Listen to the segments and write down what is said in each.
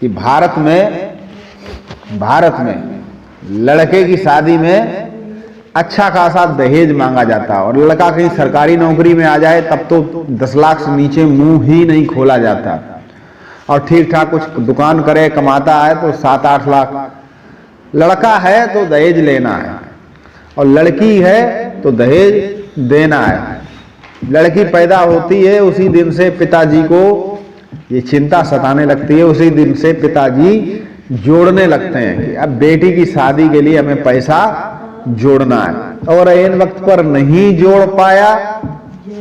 कि भारत में लड़के की शादी में अच्छा खासा दहेज मांगा जाता है, और लड़का कहीं सरकारी नौकरी में आ जाए तब तो 10 लाख से नीचे मुंह ही नहीं खोला जाता, और ठीक ठाक कुछ दुकान करे कमाता है तो 7-8 लाख। लड़का है तो दहेज लेना है, और लड़की है तो दहेज देना है। लड़की पैदा होती है उसी दिन से पिताजी को ये चिंता सताने लगती है, उसी दिन से पिताजी जोड़ने लगते हैं कि अब बेटी की शादी के लिए हमें पैसा जोड़ना है, और इन वक्त पर नहीं जोड़ पाया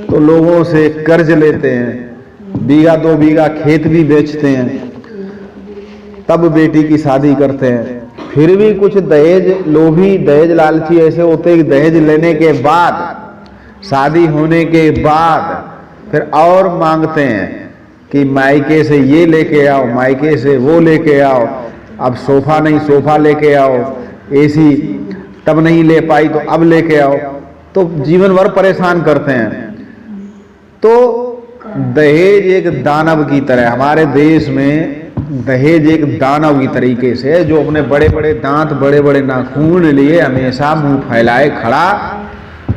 तो लोगों से कर्ज लेते हैं, 1-2 बीघा खेत भी बेचते हैं, तब बेटी की शादी करते हैं। फिर भी कुछ दहेज लोभी, दहेज लालची ऐसे होते हैं कि दहेज लेने के बाद, शादी होने के बाद फिर और मांगते हैं कि मायके से ये लेके आओ, मायके से वो लेके आओ, अब सोफा नहीं सोफा लेके आओ, एसी तब नहीं ले पाई तो अब लेके आओ, तो जीवन भर परेशान करते हैं। तो दहेज एक दानव की तरह, हमारे देश में दहेज एक दानव की तरीके से, जो अपने बड़े बड़े दांत, बड़े बड़े नाखून लिए हमेशा मुंह फैलाए खड़ा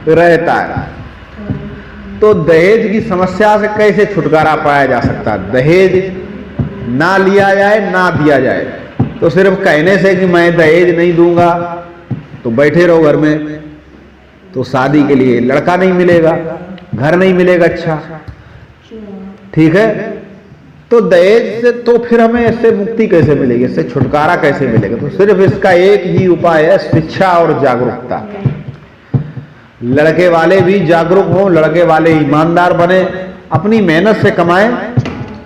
रहता है। तो दहेज की समस्या से कैसे छुटकारा पाया जा सकता है? दहेज ना लिया जाए, ना दिया जाए, तो सिर्फ कहने से कि मैं दहेज नहीं दूंगा तो बैठे रहो घर में, तो शादी के लिए लड़का नहीं मिलेगा, घर नहीं मिलेगा अच्छा, ठीक है। तो दहेज से तो फिर हमें इससे मुक्ति कैसे मिलेगी, इससे छुटकारा कैसे मिलेगा? तो सिर्फ इसका एक ही उपाय है, शिक्षा और जागरूकता। लड़के वाले भी जागरूक हों, लड़के वाले ईमानदार बने, अपनी मेहनत से कमाएं,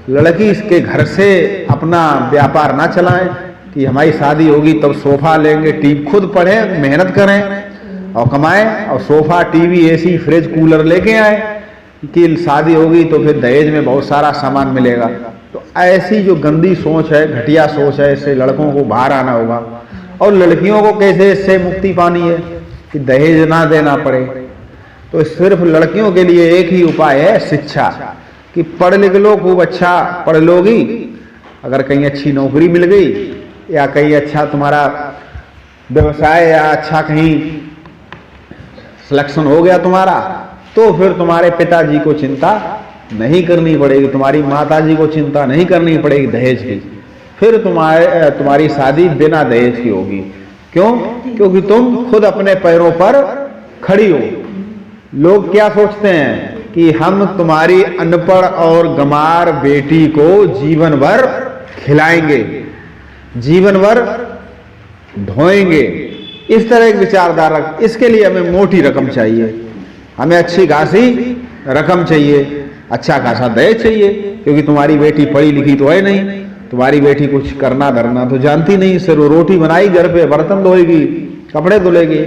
लड़की इसके घर से अपना व्यापार ना चलाएं कि हमारी शादी होगी तब सोफा लेंगे, टीवी, खुद पढ़ें, मेहनत करें और कमाएं, और sofa, TV, AC, fridge, cooler लेके आए कि शादी होगी तो फिर दहेज में बहुत सारा सामान मिलेगा। तो ऐसी जो गंदी सोच है, घटिया सोच है, इससे लड़कों को बाहर आना होगा। और लड़कियों को कैसे इससे मुक्ति पानी है कि दहेज ना देना पड़े? तो सिर्फ लड़कियों के लिए एक ही उपाय है, शिक्षा, कि पढ़ लिख लो, खूब अच्छा पढ़ लोगी, अगर कहीं अच्छी नौकरी मिल गई या कहीं अच्छा तुम्हारा व्यवसाय या अच्छा कहीं सिलेक्शन हो गया तुम्हारा, तो फिर तुम्हारे पिताजी को चिंता नहीं करनी पड़ेगी, तुम्हारी माताजी को चिंता नहीं करनी पड़ेगी दहेज की, फिर तुम्हारी शादी बिना दहेज की होगी। क्यों? क्योंकि तुम खुद अपने पैरों पर खड़ी हो। लोग क्या सोचते हैं कि हम तुम्हारी अनपढ़ और गंवार बेटी को जीवन भर खिलाएंगे, जीवन भर ढोएंगे, इस तरह की विचारधारा। इसके लिए हमें मोटी रकम चाहिए, हमें अच्छी खासी रकम चाहिए, अच्छा खासा दहेज चाहिए, क्योंकि तुम्हारी बेटी पढ़ी लिखी तो है नहीं, तुम्हारी बेटी कुछ करना धरना तो जानती नहीं, सिर्फ रोटी बनाई, घर पे बर्तन धोएगी, कपड़े धुलेगी,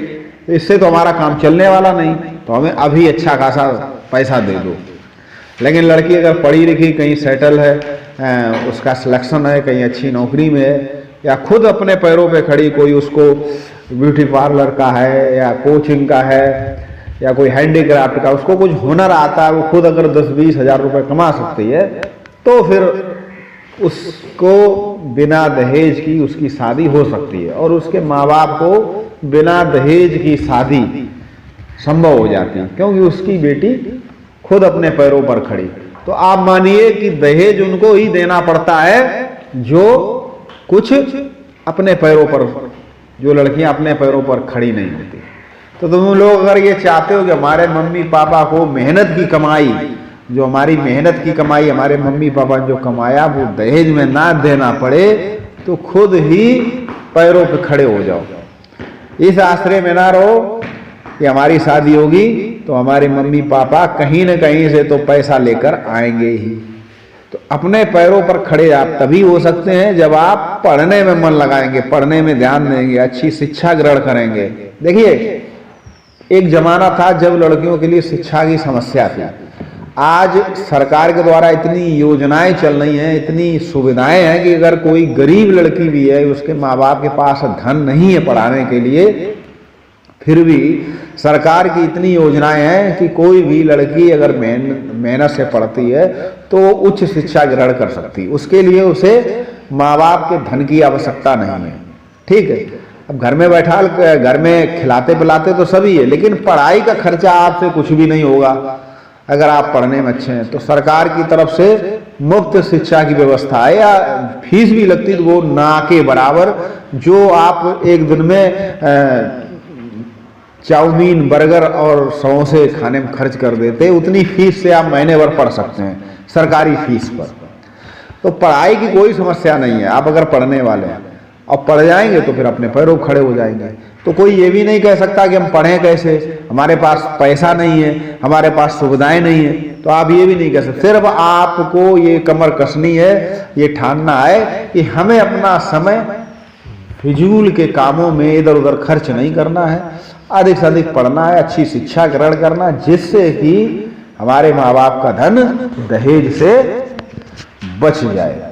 इससे तो हमारा काम चलने वाला नहीं, तो हमें अभी अच्छा खासा पैसा दे दो। लेकिन लड़की अगर पढ़ी लिखी, कहीं सेटल है, उसका सिलेक्शन है, कहीं अच्छी नौकरी में है, या खुद अपने पैरों पे खड़ी, कोई उसको ब्यूटी पार्लर का है या कोचिंग का है या कोई हैंडीक्राफ्ट का, उसको कुछ हुनर आता है, वो खुद अगर 10-20 हज़ार रुपये कमा सकती है, तो फिर उसको बिना दहेज की उसकी शादी हो सकती है, और उसके माँ बाप को बिना दहेज की शादी संभव हो जाती है, क्योंकि उसकी बेटी खुद अपने पैरों पर खड़ी। तो आप मानिए कि दहेज उनको ही देना पड़ता है जो कुछ अपने पैरों पर, जो लड़कियां अपने पैरों पर खड़ी नहीं होती। तो तुम लोग अगर ये चाहते हो कि हमारे मम्मी पापा को मेहनत की कमाई, जो हमारी मेहनत की कमाई, हमारे मम्मी पापा जो कमाया वो दहेज में ना देना पड़े, तो खुद ही पैरों पे खड़े हो जाओ। इस आश्रय में ना रहो कि हमारी शादी होगी तो हमारे मम्मी पापा कहीं न कहीं से तो पैसा लेकर आएंगे ही। तो अपने पैरों पर खड़े आप तभी हो सकते हैं जब आप पढ़ने में मन लगाएंगे, पढ़ने में ध्यान देंगे, अच्छी शिक्षा ग्रहण करेंगे। देखिए, एक जमाना था जब लड़कियों के लिए शिक्षा की समस्या थी। आज सरकार के द्वारा इतनी योजनाएं चल रही हैं, इतनी सुविधाएं हैं कि अगर कोई गरीब लड़की भी है, उसके माँ बाप के पास धन नहीं है पढ़ाने के लिए, फिर भी सरकार की इतनी योजनाएं हैं कि कोई भी लड़की अगर मेहनत से पढ़ती है तो उच्च शिक्षा ग्रहण कर सकती है। उसके लिए उसे माँ बाप के धन की आवश्यकता नहीं है, ठीक है। अब घर में बैठा घर में खिलाते पिलाते तो सभी है, लेकिन पढ़ाई का खर्चा आपसे कुछ भी नहीं होगा अगर आप पढ़ने में अच्छे हैं। तो सरकार की तरफ से मुफ्त शिक्षा की व्यवस्था है, या फीस भी लगती तो वो ना के बराबर, जो आप एक दिन में चाउमीन बर्गर और समोसे खाने में खर्च कर देते, उतनी फीस से आप महीने भर पढ़ सकते हैं सरकारी फीस पर। तो पढ़ाई की कोई समस्या नहीं है, आप अगर पढ़ने वाले हैं और पढ़ जाएंगे तो फिर अपने पैरों पर खड़े हो जाएंगे। तो कोई ये भी नहीं कह सकता कि हम पढ़ें कैसे, हमारे पास पैसा नहीं है, हमारे पास सुविधाएं नहीं है, तो आप ये भी नहीं कह सकते। सिर्फ आपको ये कमर कसनी है, ये ठानना है कि हमें अपना समय फिजूल के कामों में इधर उधर खर्च नहीं करना है, अधिक से अधिक पढ़ना है, अच्छी शिक्षा ग्रहण करना, जिससे कि हमारे माँ बाप का धन दहेज से बच जाए।